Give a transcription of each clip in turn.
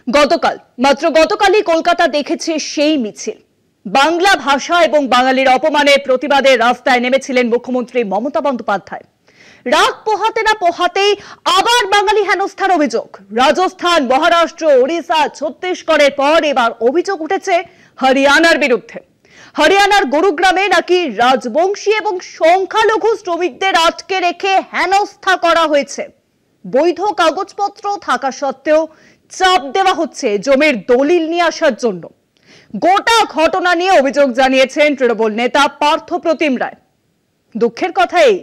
গতকালই কলকাতা দেখেছে সেই মিছিল। বাংলা ভাষা এবং বাঙালির অপমানের প্রতিবাদে রাস্তায় নেমেছিলেন মুখ্যমন্ত্রী মমতা বন্দ্যোপাধ্যায়। রাগ পোহাতে না পোহাতেই আবার বাঙালি হেনস্থার অভিযোগ। রাজস্থান, মহারাষ্ট্র, ওড়িশা, ছত্তিশগড়ের পর এবার অভিযোগ উঠেছে হরিয়ানার বিরুদ্ধে। হরিয়ানার গুরুগ্রামে নাকি রাজবংশী এবং সংখ্যালঘু শ্রমিকদের আটকে রেখে হেনস্থা করা হয়েছে। বৈধ কাগজপত্র থাকা সত্ত্বেও চাপ দেওয়া হচ্ছে জমির দলিল নিয়ে আসার জন্য। গোটা ঘটনা নিয়ে অভিযোগ জানিয়েছেন তৃণমূল নেতা পার্থ প্রতিম রায়। দুঃখের কথা এই,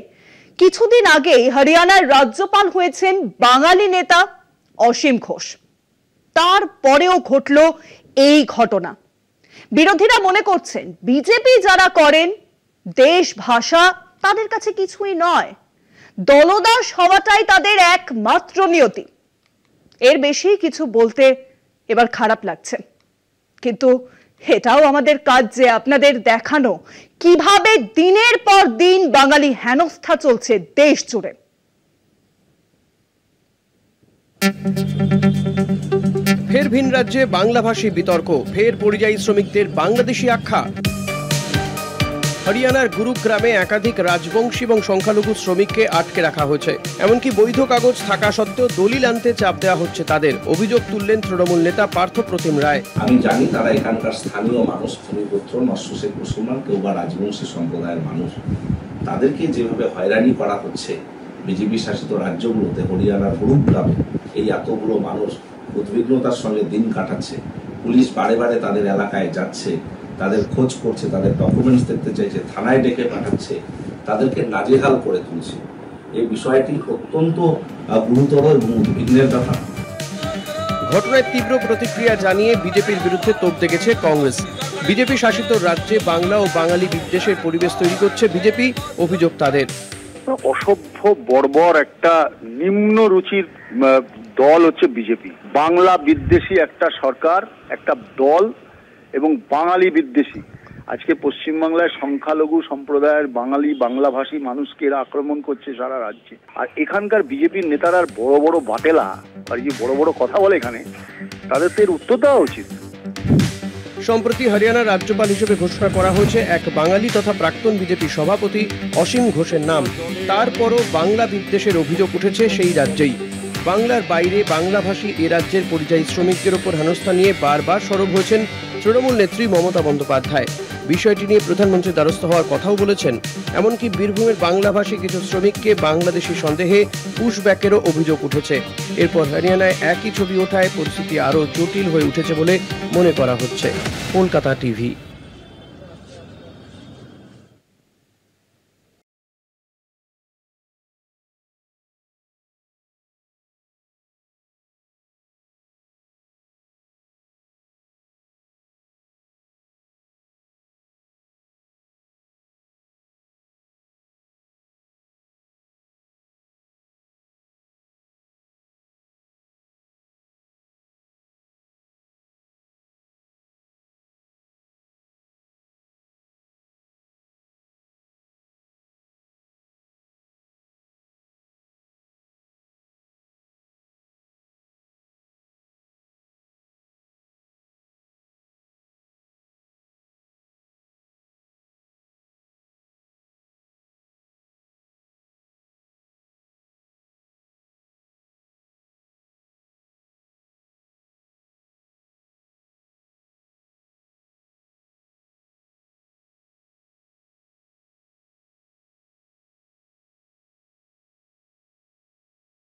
কিছুদিন আগেই হরিয়ানার রাজ্যপাল হয়েছেন বাঙালি নেতা অসীম ঘোষ। তারপরেও ঘটল এই ঘটনা। বিরোধীরা মনে করছেন বিজেপি যারা করেন দেশ ভাষা তাদের কাছে কিছুই নয়, দলদাস হওয়াটাই তাদের একমাত্র নিয়তি। এর বেশি কিছু বলতে এবার খারাপ লাগছে, কিন্তু এটাও আমাদের কাজ যে আপনাদের দেখানো কিভাবে দিনের পর দিন বাঙালি হেনস্থা চলছে দেশ জুড়ে। ফের ভিন রাজ্যে বাংলাভাষী বিতর্ক, ফের পরিযায়ী শ্রমিকদের বাংলাদেশি আখ্যা। হরিয়ানার গুরুগ্রামে একাধিক রাজবংশী এবং সংখ্যালঘু শ্রমিককে আটকে রাখা হয়েছে। এমনকি বৈধ কাগজ থাকা সত্ত্বেও দলিল আনতে চাপ দেওয়া হচ্ছে তাদের। অভিযোগ তুললেন তৃণমূল নেতা পার্থ প্রতিম রায়। আমি জানি তারা এখানকার স্থানীয় মানুষ, ভূমিপুত্র, মৎস্য শেখ মুসলমান, কেউ বা রাজবংশী সম্প্রদায়ের মানুষ। তাদেরকে যেভাবে হয়রানি করা হচ্ছে বিজেপি শাসিত রাজ্যগুলোতে, হরিয়ানার গুরুগ্রামে এই এতগুলো মানুষ উদ্বিগ্নতার সঙ্গে দিন কাটাচ্ছে। পুলিশ বারে বারে তাদের এলাকায় যাচ্ছে, তাদের খোঁজ করছে, তাদের ডকুমেন্টস দেখতে চাইছে, থানায় ডেকে পাঠাচ্ছে, তাদেরকে নাজেহাল করে তুলছে। এই বিষয়টি অত্যন্ত গুরুতর এবং উদ্বিগ্নের ব্যাপার। ঘটনায় তীব্র প্রতিক্রিয়া জানিয়ে বিজেপির বিরুদ্ধে তোপ দেখেছে কংগ্রেস। বিজেপি শাসিত রাজ্যে বাংলা ও বাঙালি বিদ্বেষের পরিবেশ তৈরি করছে বিজেপি, অভিযোগ তাদের। অসভ্য বর্বর একটা নিম্ন রুচির দল হচ্ছে বিজেপি। বাংলা বিদ্বেষী একটা সরকার, একটা দল এবং বাঙালি বিদ্বেষী। আজকে পশ্চিমবাংলায় সংখ্যালঘু সম্প্রদায়ের বাঙালি বাংলাভাষী মানুষকে এরা আক্রমণ করছে সারা রাজ্যে। আর এখানকার বিজেপির নেতারা বড় বড় বাটেলা আর যে বড় বড় কথা বলে এখানে, তাদের তো এর উত্তর দেওয়া উচিত। সম্প্রতি হরিয়ানার রাজ্যপাল হিসেবে ঘোষণা করা হয়েছে এক বাঙালি তথা প্রাক্তন বিজেপি সভাপতি অসীম ঘোষের নাম। তারপরও বাংলা বিদ্বেষের অভিযোগ উঠেছে সেই রাজ্যেই। বাংলার বাইরে বাংলাভাষী এ রাজ্যের পরিযায়ী শ্রমিকদের ওপর হেনস্থা নিয়ে বারবার সরব হয়েছেন তৃণমূল নেত্রী মমতা বন্দ্যোপাধ্যায়। বিষয়টি নিয়ে প্রধানমন্ত্রী দ্বারস্থ হওয়ার কথাও বলেছেন। এমনকি বীরভূমের বাংলাভাষী কিছু শ্রমিককে বাংলাদেশি সন্দেহে পুশব্যাকেরও অভিযোগ উঠেছে। এরপর হরিয়ানায় একই ছবি ওঠায় পরিস্থিতি আরও জটিল হয়ে উঠেছে বলে মনে করা হচ্ছে। কলকাতা টিভি।